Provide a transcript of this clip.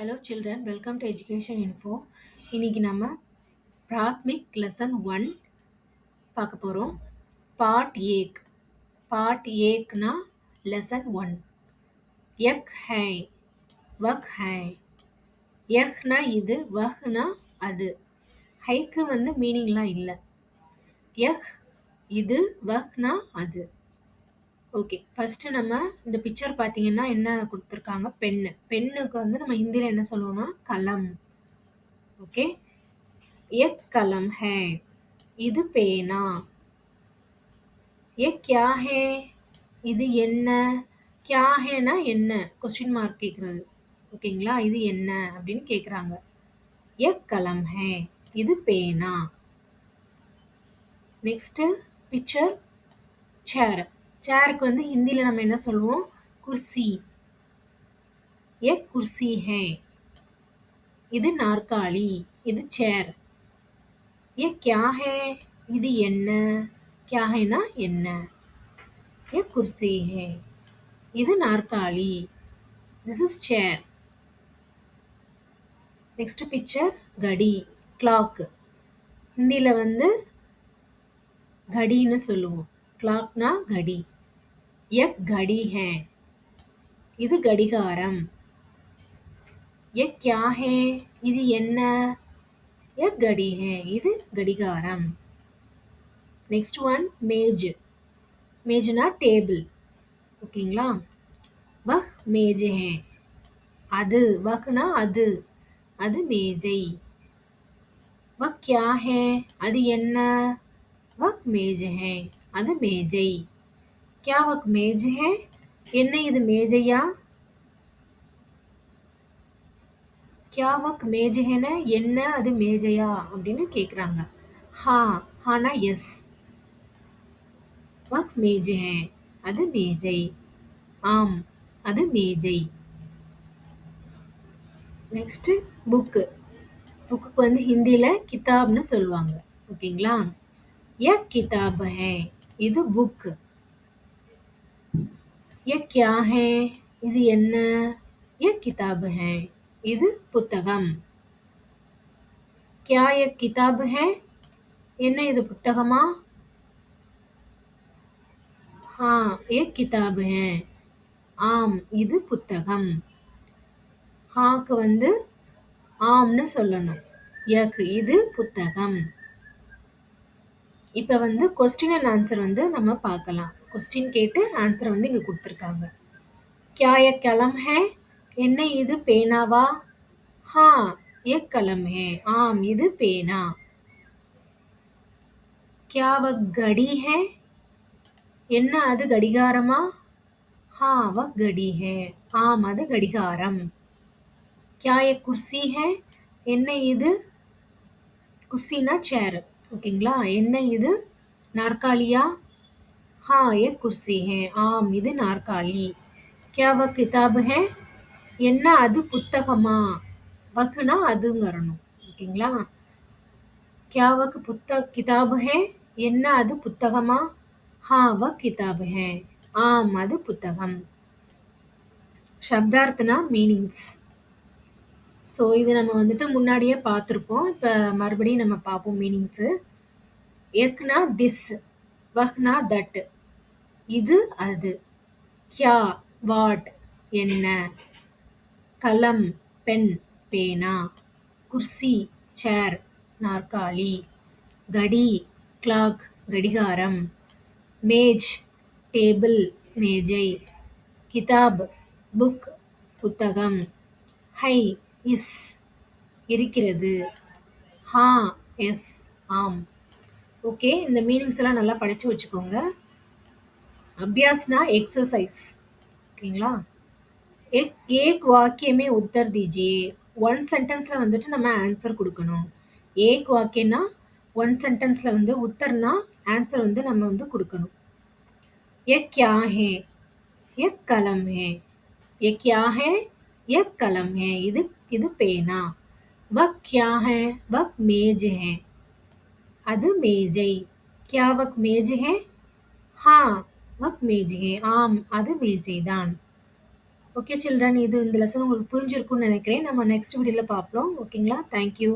Hello children, welcome to Education Info. இன்னைக்கு நம்ம Prathmik lesson 1 பார்க்க போகிறோம். பார்ட் ஏக். பார்ட் ஏக்னா லெசன் 1. யக் ஹை, வக் ஹை. யக்னா இது, வஹ்னா அது. ஹைக்கு மீனிங்லாம் இல்லை. யக் இது, வஹ்னா அது. ஓகே, ஃபஸ்ட்டு நம்ம இந்த பிக்சர் பார்த்தீங்கன்னா என்ன கொடுத்துருக்காங்க? பென்னு. பென்னுக்கு நம்ம ஹிந்தியில் என்ன சொல்லுவோம்னா கலம். ஓகே, எக் கலம் ஹே, இது பேனா. எக் கியா ஹே, இது என்ன. கியா ஹேனா என்ன, கொஸ்டின் மார்க் கேட்குறது. ஓகேங்களா, இது என்ன அப்படின்னு கேட்குறாங்க. எக் கலம் ஹே, இது பேனா. நெக்ஸ்ட்டு பிக்சர் சேர். சேருக்கு ஹிந்தியில் நம்ம என்ன சொல்லுவோம்? குர்சி. எக் குர்சி ஹே, இது நாற்காலி, இது சேர். எக் கியா ஹே, இது என்ன. கியா ஹேனா என்ன. எக் குர்சி ஹே, இது நாற்காலி. This is chair. Next picture கடி, கிளாக். ஹிந்தியில் கடின்னு சொல்லுவோம். கிளாக்னா கடி. எக் கடி ஹே, இது கடிகாரம். எக் கியா ஹே, இது என்ன. எக் கடி ஹே, இது கடிகாரம். நெக்ஸ்ட் ஒன் மேஜ். மேஜ்னா டேபிள். ஓகேங்களா. வஹ் மேஜ் ஹே, அது. வஹ்னா அது, அது மேஜை. வஹ் கியா ஹே, அது என்ன. வஹ் மேஜ் ஹே, அது மேஜை. கியா வஹ் மேஜ் ஹே, என்ன இது மேஜையா. கியா வஹ் மேஜ் ஹேனா என்ன, அது மேஜையா அப்படின்னு கேட்குறாங்க. ஹா, ஹானா எஸ். வஹ் மேஜ் ஹே, அது மேஜை. ஆம், அது மேஜை. Next book. புக்குக்கு ஹிந்தியில் கிதாப்னு சொல்லுவாங்க. ஓகேங்களா. யக் கிதாப் ஹே, இது புக். யக் கியா ஹே, இது என்ன. யக் கிதாப் ஹே, இது புத்தகம். கியா யக் கிதாப் ஹே, என்ன இது புத்தகமா. ஹா யக் கிதாப் ஹே, ஆம், இது புத்தகம். ஹாக்கு ஆம்னு சொல்லணும். யக் இது புத்தகம். இப்போ கொஸ்டின் அண்ட் ஆன்சர் நம்ம பார்க்கலாம். கொஸ்டின் கேட்டு ஆன்சரை இங்கே கொடுத்துருக்காங்க. கியா யக் கலம் ஹே, என்ன இது பேனாவா. ஹா யக் கலம் ஹே, ஆம், இது பேனா. கியா வக் கடி ஹே, என்ன அது கடிகாரமா. ஹா வக் கடி ஹே, ஆம், அது கடிகாரம். கியா யக் குர்சி ஹே, என்ன இது. குர்சினா சேர். ஓகேங்களா. என்ன இது நாற்காலியா. ஹா யக் குர்சி ஹே, ஆம், இது நாற்காலி. கியா வக் கிதாப் ஹே, என்ன அது புத்தகமா. வக்னா அதுன்னு வரணும். ஓகேங்களா. கியா வக் கிதாப் ஹே, என்ன அது புத்தகமா. ஹா வக் கிதாப் ஹே, ஆம், அது புத்தகம். சப்தார்த்தனா மீனிங்ஸ். ஸோ இது நம்ம முன்னாடியே பார்த்துருப்போம். இப்போ மறுபடியும் நம்ம பார்ப்போம் மீனிங்ஸு. எக்னா திஸ், வஹ்னா தட், இது அது. கியா வாட், என்ன. கலம் பென், பேனா. குர்சி சேர், நாற்காலி. கடி கிளாக், கடிகாரம். மேஜ் டேபிள், மேஜை. கிதாப் புக், புத்தகம். ஹை இஸ், இருக்கிறது. ஹா எஸ், ஆம். ஓகே, இந்த மீனிங்ஸ் எல்லாம் நல்லா படித்து வச்சுக்கோங்க. அபியாஸ்னா எக்ஸசைஸ். ஓகேங்களா. ஏக் வாக்கியமே உத்தர் தீஜியே. ஒன் சென்டென்ஸில் நம்ம ஆன்சர் கொடுக்கணும். ஏக் வாக்கியம்னா ஒன் சென்டென்ஸில் உத்தர்னா ஆன்சர் நம்ம கொடுக்கணும். எக் கியா ஹே, எக் கலம் ஹே. எக் கியா ஹே, எக் கலம் ஹே, இது பேனா. வக் கியா ஹே, வக் மேஜ் ஹே, அது மேஜை. கியா வக் மேஜ் ஹே. ஹா வக் மேஜ் ஹே, ஆம், அது மேஜை தான். ஓகே சில்ட்ரன், இந்த லெசன் உங்களுக்கு புரிஞ்சிருக்கும்னு நினைக்கிறேன். நம்ம நெக்ஸ்ட் வீடியோல பார்ப்போம். ஓகேங்களா? Thank you.